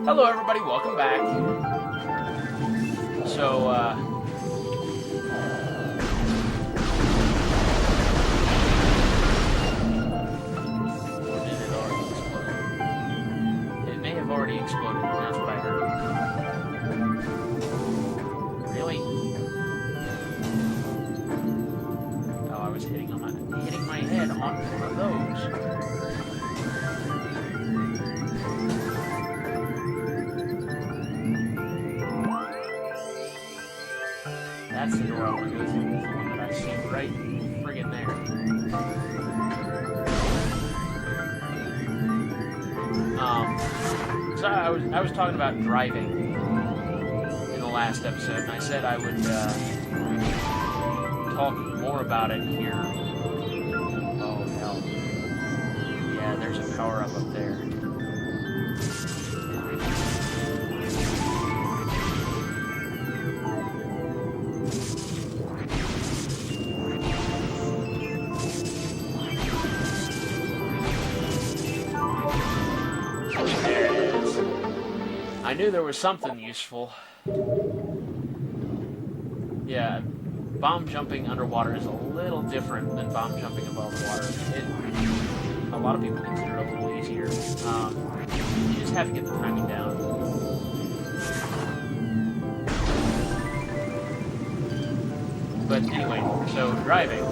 Hello everybody, welcome back. So, or did it already explode? It may have already exploded, that's what I heard. Really? Oh, I was hitting my head on one of those. That's the door I want to go through, the one that I see right friggin' there. So I was talking about driving in the last episode, and I said I would talk more about it here. Oh hell. Yeah, there's a power-up up there. I knew there was something useful. Yeah, bomb jumping underwater is a little different than bomb jumping above water. A lot of people consider it a little easier. You just have to get the timing down. But anyway, so driving.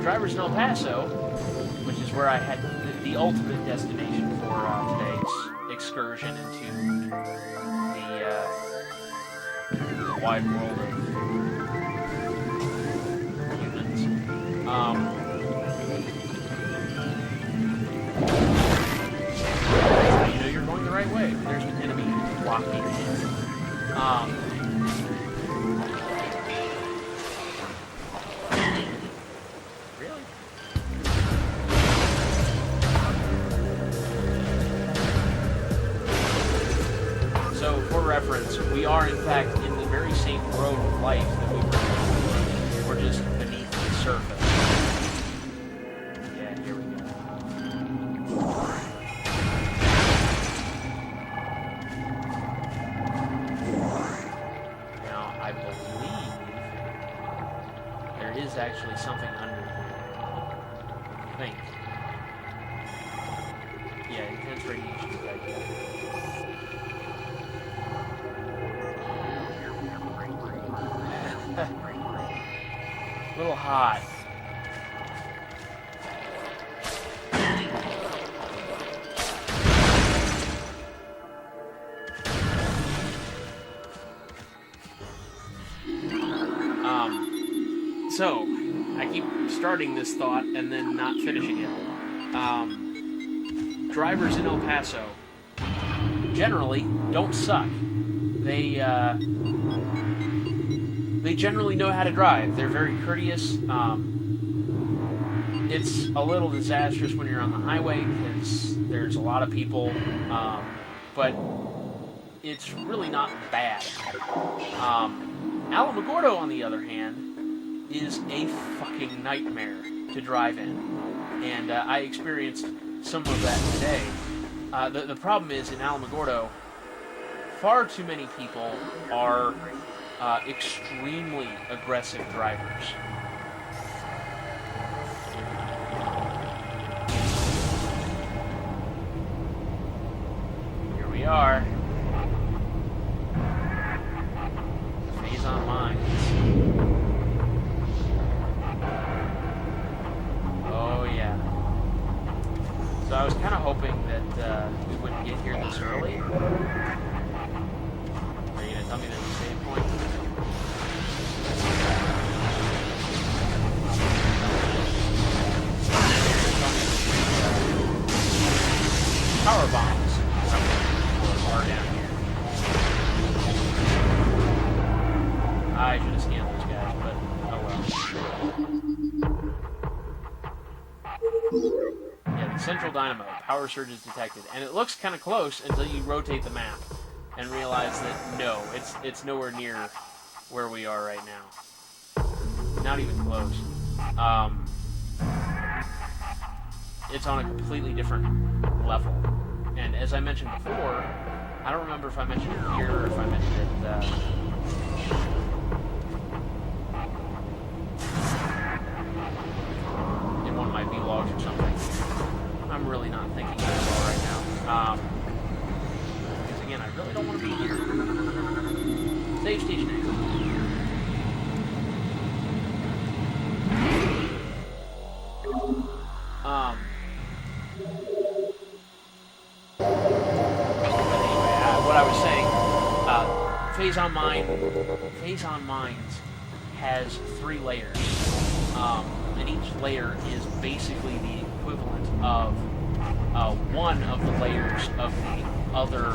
Drivers in El Paso, which is where I had the ultimate destination for today's excursion into the wide world of humans. You're going the right way. There's an enemy blocking you. So, for reference, we are in fact in the very same road of life that we were in. We're just beneath the surface. Yeah, here we go. Now, I believe there is actually something under here. I think. Yeah, intense radiation is right there. A little hot. So, I keep starting this thought and then not finishing it. Drivers in El Paso generally don't suck. They generally know how to drive. They're very courteous. It's a little disastrous when you're on the highway because there's a lot of people, but it's really not bad. Alamogordo, on the other hand, is a fucking nightmare to drive in. And I experienced some of that today. The problem is, in Alamogordo, far too many people are extremely aggressive drivers. Here we are. Phazon Mines. Oh yeah. So I was kind of hoping that we wouldn't get here this early. Are you gonna tell me there's a save point? Power bombs are down here. I should have scanned those guys, but oh well. Yeah, the central dynamo. Power surge is detected. And it looks kind of close until you rotate the map and realize that, no, it's nowhere near where we are right now. Not even close. it's on a completely different level. And as I mentioned before, I don't remember if I mentioned it here or if I mentioned it in one of my vlogs or something. I'm really not thinking that well right now. Because again, I really don't want to be here. Save station exit. What I was saying, Phazon Mines has 3 layers, and each layer is basically the equivalent of one of the layers of the other,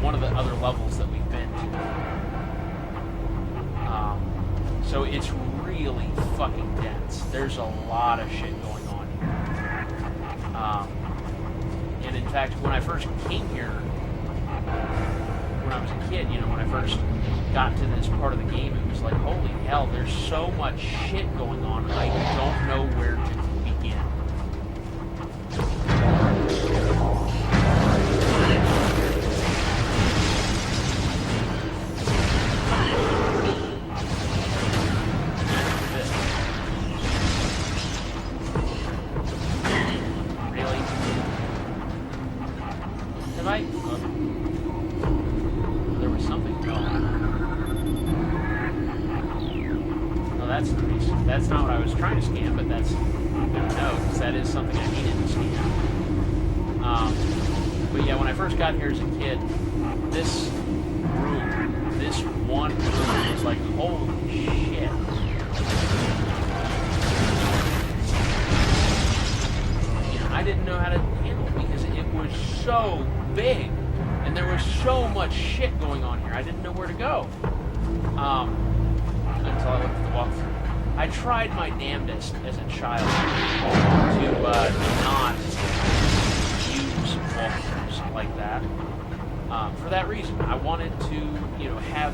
one of the other levels that we've been to. So it's really fucking dense. There's a lot of shit going on here. And in fact, when I first came here, when I was a kid, when I first got to this part of the game, it was like, holy hell, there's so much shit going on, I don't know where to begin. There was something wrong. No, that's nice. That's not what I was trying to scan, but that's good to know, because that is something I needed to scan. But yeah, when I first got here as a kid, this one room was like, holy shit. I didn't know how to handle it because it was so big, and there was so much shit going on here. I didn't know where to go until I looked at the walkthrough. I tried my damnedest as a child to not use walkthroughs like that. For that reason, I wanted to, have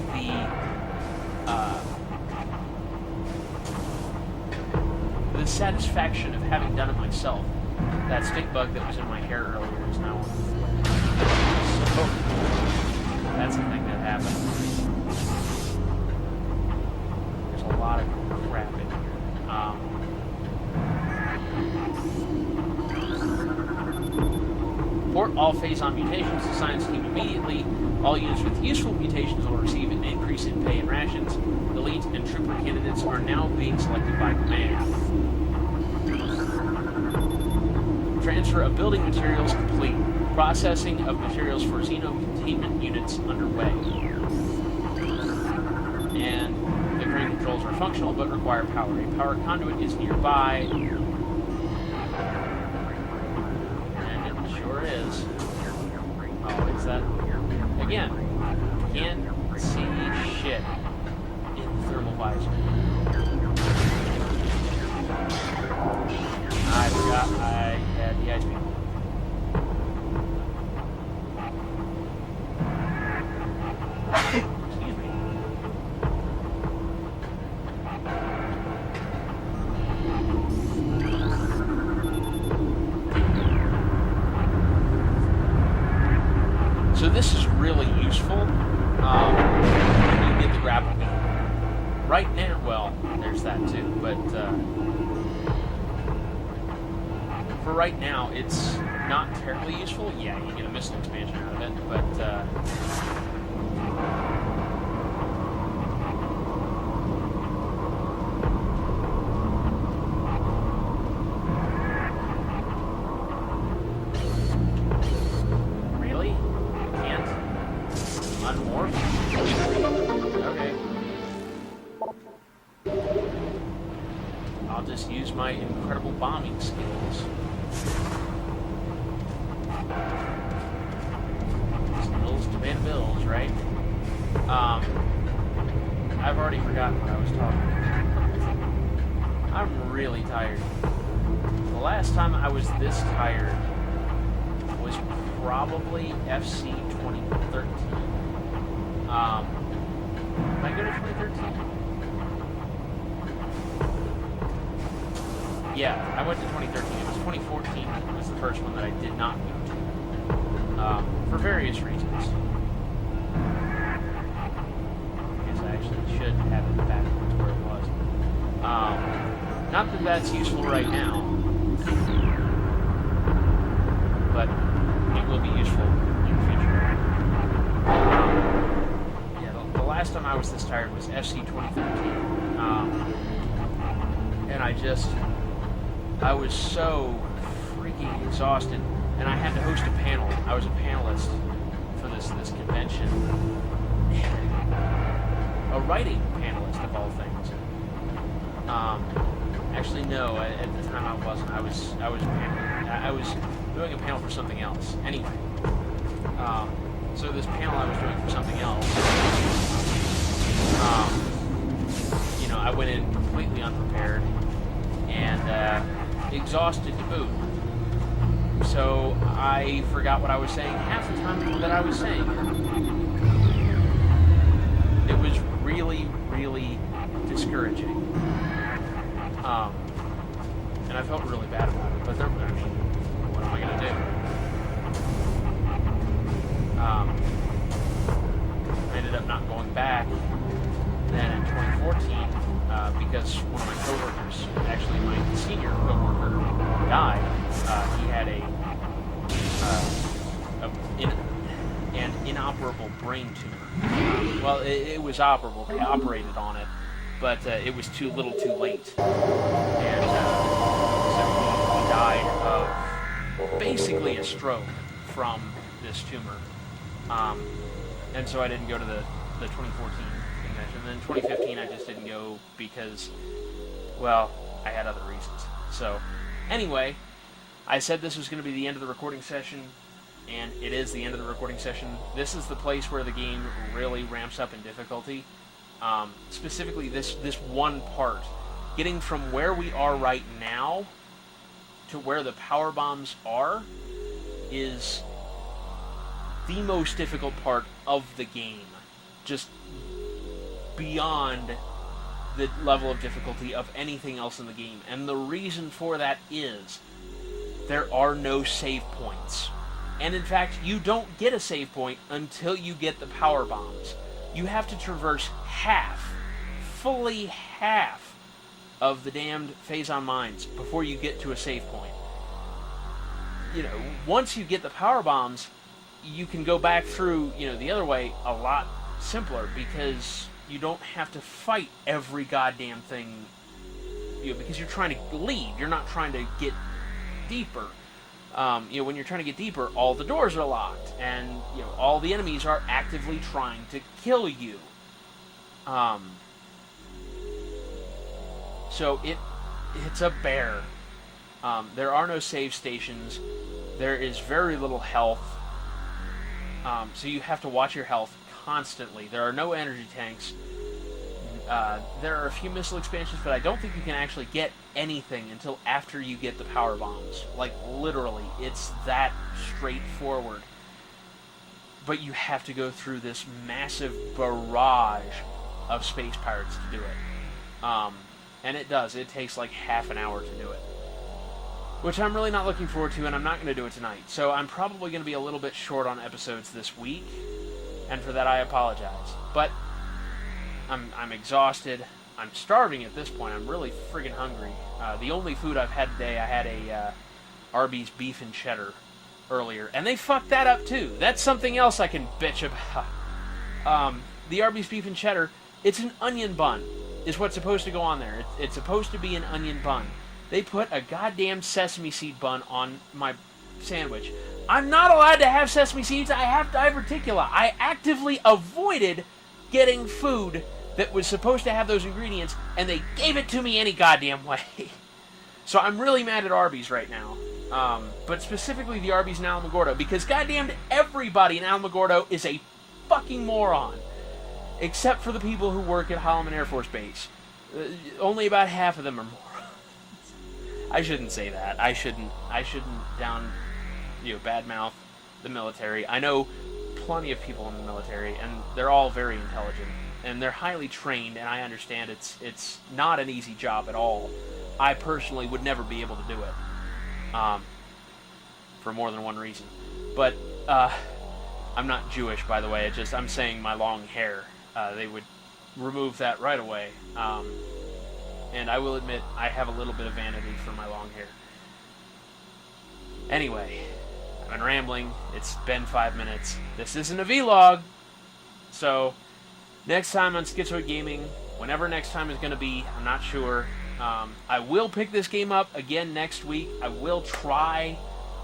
the satisfaction of having done it myself. That stink bug that was in my hair earlier is now on. So, that's the thing that happened. There's a lot of crap in here. Port all Phazon mutations to science team immediately. All units with useful mutations will receive an increase in pay and rations. Elite and trooper candidates are now being selected by command. Transfer of building materials complete. Processing of materials for Xeno containment units underway. And the crane controls are functional but require power. A power conduit is nearby. And it sure is. Oh, is that? Again, can't see shit in the thermal visor. I forgot I had the ice beam. Excuse me. So this is really useful when you get the grapple gun. Right now, well, there's that too, but for right now, it's not terribly useful. Yeah, you get a missile expansion out of it, but really? Can't unmorph? Okay. I'll just use my incredible bombing skills. Bills to pay the bills, right? I've already forgotten what I was talking about. I'm really tired. The last time I was this tired was probably FC 2013. Am I good at 2013? Yeah, I went to 2013. It was 2014 was the first one that I did not go to. For various reasons. I guess I actually should have it back to where it was. Not that that's useful right now, but it will be useful in the future. Yeah, the last time I was this tired was FC 2013. And I was so freaking exhausted, and I had to host a panel. I was a panelist for this convention. A writing panelist of all things. Actually, no. At the time, I wasn't. I was doing a panel for something else. Anyway, so this panel I was doing for something else. I went in completely unprepared and exhausted to boot. So I forgot what I was saying half the time that I was saying it. It was really, really discouraging. And I felt really bad about it, but what am I going to do? I ended up not going back then in 2014 because one of my coworkers, actually my senior coworker, died. He had an inoperable brain tumor. Well, it was operable. They operated on it, but it was too little too late. And so he died of basically a stroke from this tumor. And so I didn't go to the 2014 convention. And then 2015 I just didn't go because, well, I had other reasons. So, anyway, I said this was going to be the end of the recording session, and it is the end of the recording session. This is the place where the game really ramps up in difficulty. Specifically, this one part. Getting from where we are right now to where the power bombs are is the most difficult part of the game. Just beyond the level of difficulty of anything else in the game. And the reason for that is there are no save points. And in fact, you don't get a save point until you get the power bombs. You have to traverse fully half of the damned Phazon Mines before you get to a save point. Once you get the power bombs, you can go back through, the other way a lot simpler because you don't have to fight every goddamn thing, because you're trying to leave. You're not trying to get deeper. When you're trying to get deeper, all the doors are locked, and all the enemies are actively trying to kill you. So it's a bear. There are no save stations. There is very little health. So you have to watch your health constantly. There are no energy tanks. There are a few missile expansions, but I don't think you can actually get anything until after you get the power bombs. Like, literally, it's that straightforward. But you have to go through this massive barrage of space pirates to do it. And it does. It takes like half an hour to do it. Which I'm really not looking forward to, and I'm not going to do it tonight. So I'm probably going to be a little bit short on episodes this week, and for that I apologize. But I'm exhausted. I'm starving at this point. I'm really friggin' hungry. The only food I've had today, I had a Arby's beef and cheddar earlier, and they fucked that up too. That's something else I can bitch about. The Arby's beef and cheddar, it's an onion bun, is what's supposed to go on there. It's supposed to be an onion bun. They put a goddamn sesame seed bun on my sandwich. I'm not allowed to have sesame seeds. I have diverticula. I actively avoided getting food that was supposed to have those ingredients, and they gave it to me any goddamn way. So I'm really mad at Arby's right now. But specifically the Arby's in Alamogordo, because goddamn everybody in Alamogordo is a fucking moron. Except for the people who work at Holloman Air Force Base. Only about half of them are morons. I shouldn't say that. I shouldn't badmouth the military. I know plenty of people in the military, and they're all very intelligent, and they're highly trained, and I understand it's not an easy job at all. I personally would never be able to do it, for more than one reason. But I'm not Jewish, by the way. I'm saying my long hair. They would remove that right away. And I will admit, I have a little bit of vanity for my long hair. Anyway, I've been rambling. It's been 5 minutes. This isn't a vlog. So, next time on Schizoid Gaming, whenever next time is going to be, I'm not sure. I will pick this game up again next week. I will try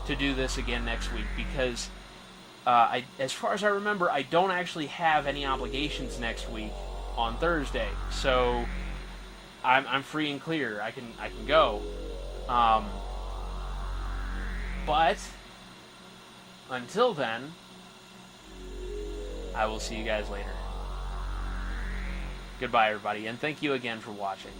to do this again next week because, as far as I remember, I don't actually have any obligations next week on Thursday. So, I'm free and clear. I can go. But until then, I will see you guys later. Goodbye, everybody, and thank you again for watching.